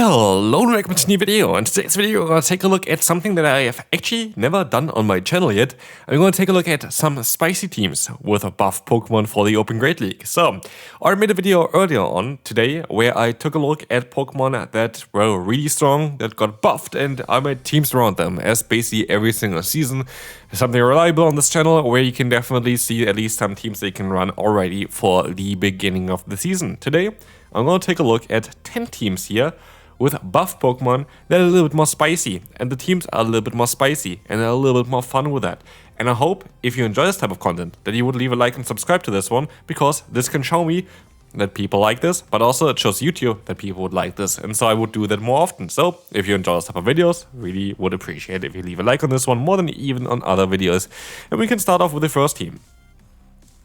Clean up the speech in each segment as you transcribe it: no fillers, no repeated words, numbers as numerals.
Hello and welcome to a new video. In today's video we're going to take a look at something that I have actually never done on my channel yet. I'm going to take a look at some spicy teams with buff Pokemon for the Open Great League. So, I made a video earlier on today where I took a look at Pokemon that were really strong, that got buffed, and I made teams around them as basically every single season. Something reliable on this channel where you can definitely see at least some teams they can run already for the beginning of the season. Today, I'm going to take a look at 10 teams here with buff Pokemon that are a little bit more spicy, and the teams are a little bit more spicy and are a little bit more fun with that. And I hope if you enjoy this type of content that you would leave a like and subscribe to this one, because this can show me that people like this, but also it shows YouTube that people would like this, and so I would do that more often. So if you enjoy this type of videos, really would appreciate if you leave a like on this one more than even on other videos. And we can start off with the first team.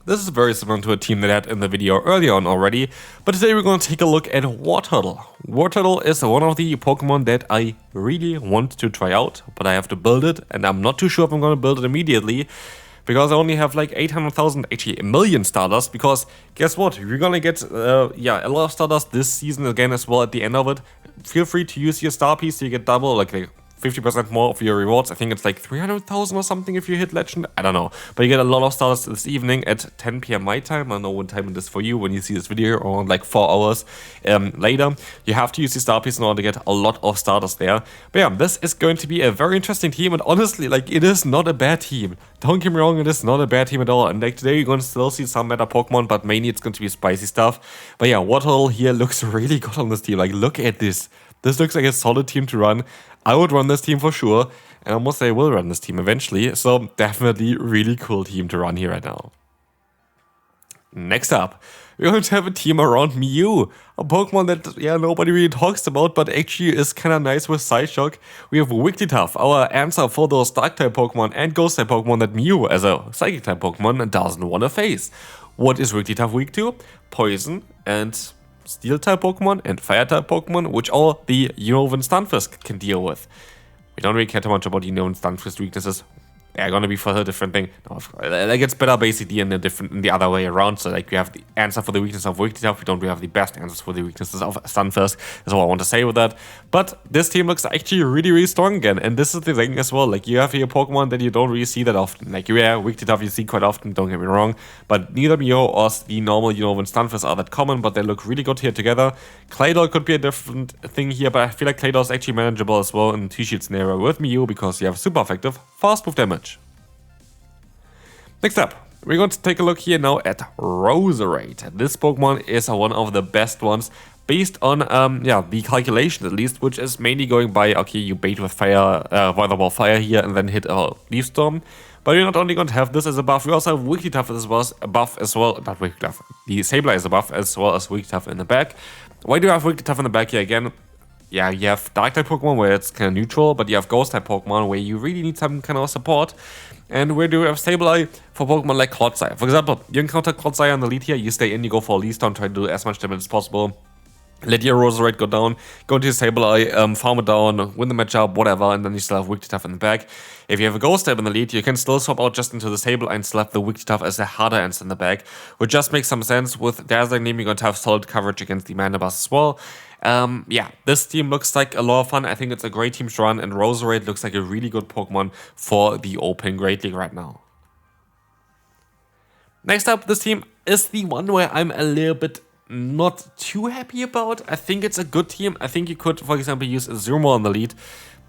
This is very similar to a team that I had in the video earlier on already, but today we're going to take a look at Wartortle. Wartortle is one of the Pokemon that I really want to try out, but I have to build it, and I'm not too sure if I'm going to build it immediately, because I only have like 800,000, actually a million starters, because guess what, we're gonna get a lot of starters this season again as well at the end of it. Feel free to use your star piece so you get double, like 50% more of your rewards. I think it's like 300,000 or something if you hit Legend. I don't know. But you get a lot of starters this evening at 10 PM my time. I don't know what time it is for you when you see this video, or like 4 hours later. You have to use the star piece in order to get a lot of starters there. But yeah, this is going to be a very interesting team. And honestly, like, it is not a bad team. Don't get me wrong, it is not a bad team at all. And like today you're going to still see some meta Pokemon, but mainly it's going to be spicy stuff. But yeah, Wartortle here looks really good on this team. Like, look at this. This looks like a solid team to run. I would run this team for sure, and I must say I will run this team eventually, so definitely really cool team to run here right now. Next up, we're going to have a team around Mew, a Pokemon that nobody really talks about, but actually is kind of nice with Psyshock. We have Wigglytuff, our answer for those Dark-type Pokemon and Ghost-type Pokemon that Mew, as a Psychic-type Pokemon, doesn't want to face. What is Wigglytuff weak to? Poison and Steel-type Pokemon and Fire-type Pokemon, which all the Unova Stunfisk can deal with. We don't really care too much about Unova Stunfisk weaknesses. They're gonna be for a different thing. No, like, it's better basically in the other way around. So like we have the answer for the weakness of Wigglytuff, we don't really have the best answers for the weaknesses of Stunfisk. That's what I want to say with that. But this team looks actually really strong again, and this is the thing as well. Like, you have here Pokemon that you don't really see that often. Like, Wigglytuff you see quite often, don't get me wrong, but neither Mew or the normal Unova Stunfisk are that common, but they look really good here together. Claydol could be a different thing here, but I feel like Claydol is actually manageable as well in the 2-shield scenario with Mew, because you have super effective fast move damage. Next up, we're going to take a look here now at Roserade. This Pokemon is one of the best ones based on the calculation at least, which is mainly going by, okay, you bait with fire, Weatherball Fire here and then hit a Leaf Storm. But you're not only going to have this as a buff, we also have Wigglytuff as well as a buff as well, not Wigglytuff, the Sableye is a buff as well as Wigglytuff in the back. Why do I have Wigglytuff in the back here again? Yeah, you have Dark-type Pokemon where it's kind of neutral, but you have Ghost-type Pokemon where you really need some kind of support. And where do we have Sableye for Pokemon like Clodsire? For example, you encounter Clodsire on the lead here, you stay in, you go for a Leaf Storm, try to do as much damage as possible. Let your Roserade go down, go into your Sableye, farm it down, win the matchup, whatever, and then you still have Wigglytuff in the back. If you have a Ghost-type in the lead, you can still swap out just into the Sableye and still have the Wigglytuff as a harder answer in the back, which just makes some sense. With Dazzling Gleam, you're going to have solid coverage against the Mandibuzz as well. This team looks like a lot of fun. I think it's a great team to run, and Roserade looks like a really good Pokemon for the Open Great League right now. Next up, this team is the one where I'm a little bit not too happy about. I think it's a good team. I think you could, for example, use Azumarill on the lead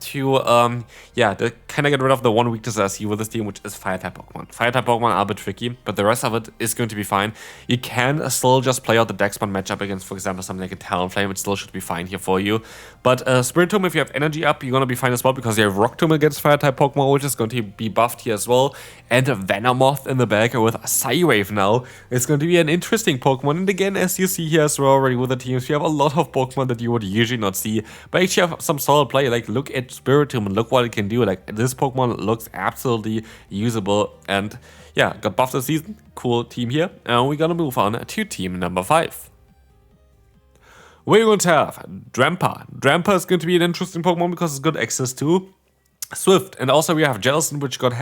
to to kind of get rid of the one weakness I see with this team, which is Fire-type Pokemon. Fire-type Pokemon are a bit tricky, but the rest of it is going to be fine. You can still just play out the Darkspawn matchup against, for example, something like a Talonflame. It still should be fine here for you. But Spiritomb, if you have energy up, you're going to be fine as well, because you have Rock Tomb against Fire-type Pokemon, which is going to be buffed here as well. And Venomoth in the back with Psywave now. It's going to be an interesting Pokemon. And again, as you see here as well already with the teams, you have a lot of Pokemon that you would usually not see, but actually have some solid play. Like, look at Spiritomb and look what it can do. Like, this Pokemon looks absolutely usable, and yeah, got buffed this season. Cool team here. And we're gonna move on to team number 5. We're going to have Drampa. Drampa is going to be an interesting Pokemon because it's good access to Swift, and also we have Jellicent, which got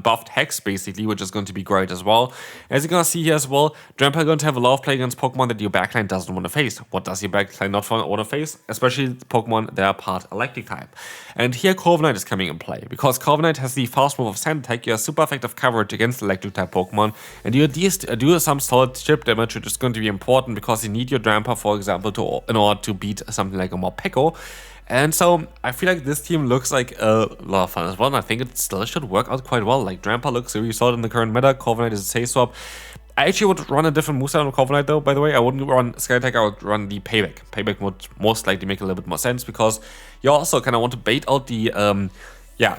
buffed Hex basically, which is going to be great as well. As you're gonna see here as well, Germnaa are going to have a lot of play against Pokemon that your backline doesn't want to face. What does your backline not want to face? Especially Pokemon that are part Electric type. And here Corviknight is coming in play, because Corviknight has the fast move of Sand Attack, you have super effective coverage against Electric type Pokemon, and you do some solid chip damage, which is going to be important because you need your Germnaa, for example, in order to beat something like a Morpeko. And so I feel like this team looks like a lot of fun as well, and I think it still should work out quite well. Like Germnaa looks really solid in the current meta. Corviknight is a safe swap. I actually would run a different moveset on Corviknight though, by the way. I wouldn't run Sky Attack, I would run the Payback. Payback would most likely make a little bit more sense because you also kind of want to bait out the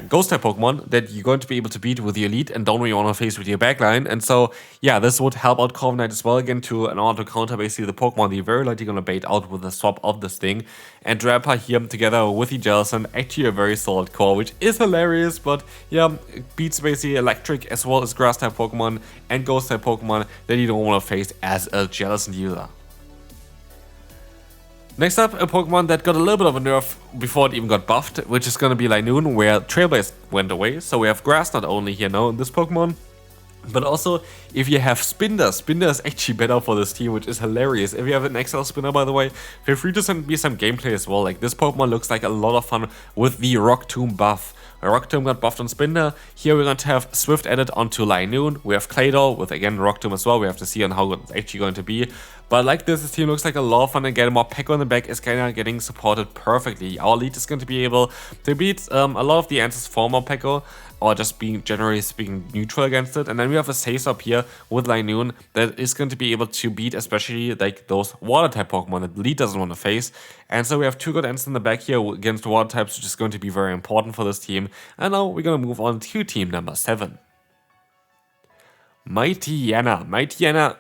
Ghost type Pokemon that you're going to be able to beat with your lead and don't really want to face with your backline. And so, yeah, this would help out Corviknight as well again in order to counter basically the Pokemon that you're very likely going to bait out with the swap of this thing. And Germnaa here together with the Jellicent, actually a very solid core, which is hilarious, but yeah, it beats basically Electric as well as Grass type Pokemon and Ghost type Pokemon that you don't want to face as a Jellicent user. Next up, a Pokemon that got a little bit of a nerf before it even got buffed, which is going to be Linoone, where Trailblaze went away. So we have Grass not only here now in this Pokemon, but also if you have Spinda is actually better for this team, which is hilarious. If you have an XL Spinner, by the way, feel free to send me some gameplay as well. Like, this Pokemon looks like a lot of fun with the Rock Tomb buff. Rock Tomb got buffed on Spinda. Here we're going to have Swift added onto Linoone. We have Claydol with, again, Rock Tomb as well. We have to see on how good it's actually going to be. But like this team looks like a lot of fun, and getting Morpeko in the back is kind of getting supported perfectly. Our lead is going to be able to beat a lot of the answers for Morpeko, or just being, generally speaking, neutral against it. And then we have a Sace up here with Linoone that is going to be able to beat especially like those water type Pokemon that the lead doesn't want to face. And so we have two good ends in the back here against water types, which is going to be very important for this team. And now we're going to move on to team number 7. Mightyena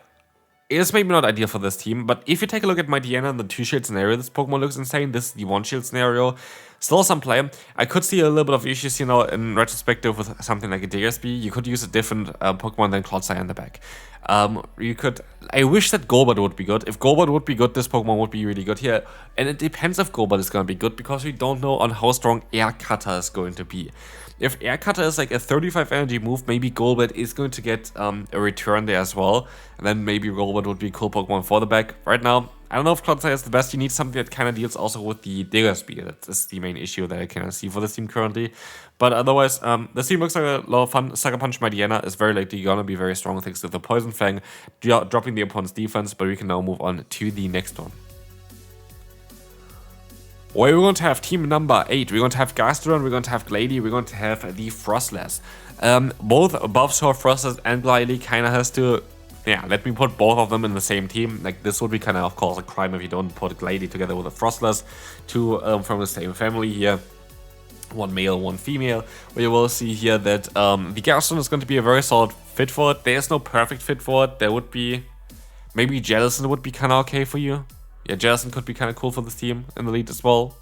is maybe not ideal for this team, but if you take a look at Mightyena in the 2-shield scenario, this Pokemon looks insane. This is the 1-shield scenario. Still some play. I could see a little bit of issues, you know, in retrospective with something like a Diggersby. You could use a different Pokemon than Clodsire in the back. I wish that Golbat would be good. If Golbat would be good, this Pokemon would be really good here. And it depends if Golbat is going to be good, because we don't know on how strong Air Cutter is going to be. If Air Cutter is like a 35 energy move, maybe Golbat is going to get a return there as well. And then maybe Golbat would be a cool Pokemon for the back. Right now, I don't know if Clodsire is the best. You need something that kind of deals also with the Diggersby. That is the main issue that I kind see for this team currently. But otherwise, this team looks like a lot of fun. Sucker Punch Mightyena is very likely going to be very strong thanks to the Poison Fang, dropping the opponent's defense. But we can now move on to the next one. We're going to have team number 8. We're going to have Gastrodon, we're going to have Glady, we're going to have the Frostless. Both Bulbasaur, Frostless, and Glady kind of has to, let me put both of them in the same team. Like, this would be kind of course, a crime if you don't put Glady together with a Frostless. Two from the same family here. One male, one female. We will see here that the Gastrodon is going to be a very solid fit for it. There's no perfect fit for it. There would be, maybe Jellicent would be kind of okay for you. Yeah, Jellicent could be kind of cool for this team in the lead as well.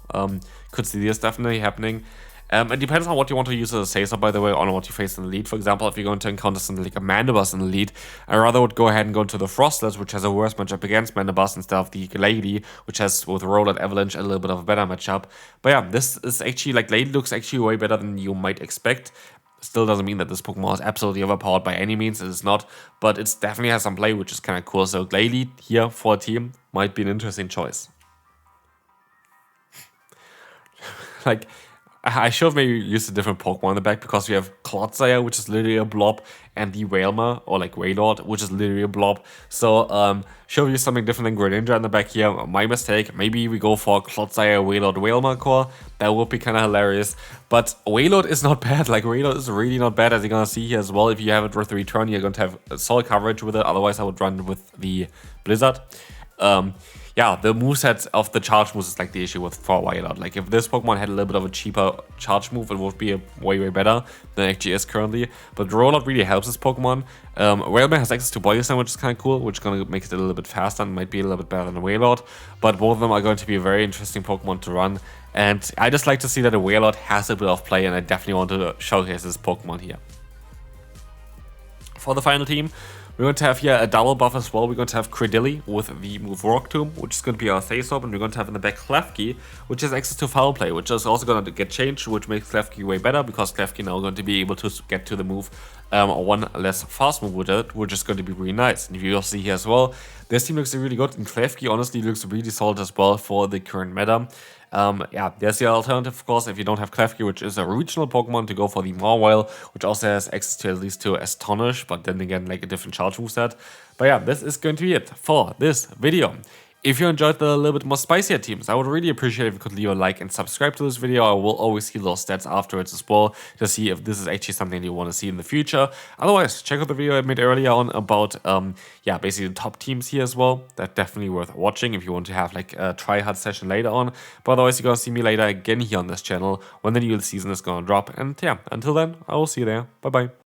Could see this definitely happening. It depends on what you want to use as a Sacer, by the way, on what you face in the lead. For example, if you're going to encounter something like a Mandibuzz in the lead, I rather would go ahead and go into the Frostless, which has a worse matchup against Mandibuzz, instead of the Glady, which has with Roll and Avalanche a little bit of a better matchup. But yeah, this is actually, like, Glady looks actually way better than you might expect. Still doesn't mean that this Pokemon is absolutely overpowered by any means. It is not, but it definitely has some play, which is kind of cool. So Glady here for a team might be an interesting choice. Like, I should have maybe used a different Pokemon in the back, because we have Clodsire, which is literally a blob, and the Wailmer, or like Wailord, which is literally a blob. So, should have used something different than Greninja in the back here. My mistake. Maybe we go for Clodsire, Wailord, Wailmer core. That would be kind of hilarious. But Wailord is not bad. Like, Wailord is really not bad, as you're going to see here as well. If you have it with the return, you're going to have solid coverage with it. Otherwise, I would run with the Blizzard. Yeah, the moveset of the charge moves is like the issue with for Wailord. Like, if this Pokemon had a little bit of a cheaper charge move, it would be way better than it actually is currently. But Rollout really helps this Pokemon. Wailmer has access to Body Slam, which is kind of cool, which is going to make it a little bit faster and might be a little bit better than a Wailord. But both of them are going to be a very interesting Pokemon to run. And I just like to see that a Wailord has a bit of play, and I definitely want to showcase this Pokemon here. For the final team, We're going to have here a double buff as well. We're going to have Credilli with the move Rock Tomb, which is going to be our Thaysop, and we're going to have in the back Klefki, which has access to Foul Play, which is also going to get changed, which makes Klefki way better, because Klefki now going to be able to get to the move one less fast move with it, which is going to be really nice. And if you also see here as well, this team looks really good, and Klefki honestly looks really solid as well for the current meta. Yeah, there's the alternative, of course, if you don't have Klefki, which is a regional Pokemon, to go for the Mawile, which also has access to at least to Astonish, but then again, like a different charge moveset. But yeah, this is going to be it for this video. If you enjoyed the little bit more spicier teams, I would really appreciate if you could leave a like and subscribe to this video. I will always see those stats afterwards as well to see if this is actually something you want to see in the future. Otherwise, check out the video I made earlier on about, yeah, basically the top teams here as well. That's definitely worth watching if you want to have like a try-hard session later on. But otherwise, you're going to see me later again here on this channel when the new season is going to drop. And yeah, until then, I will see you there. Bye-bye.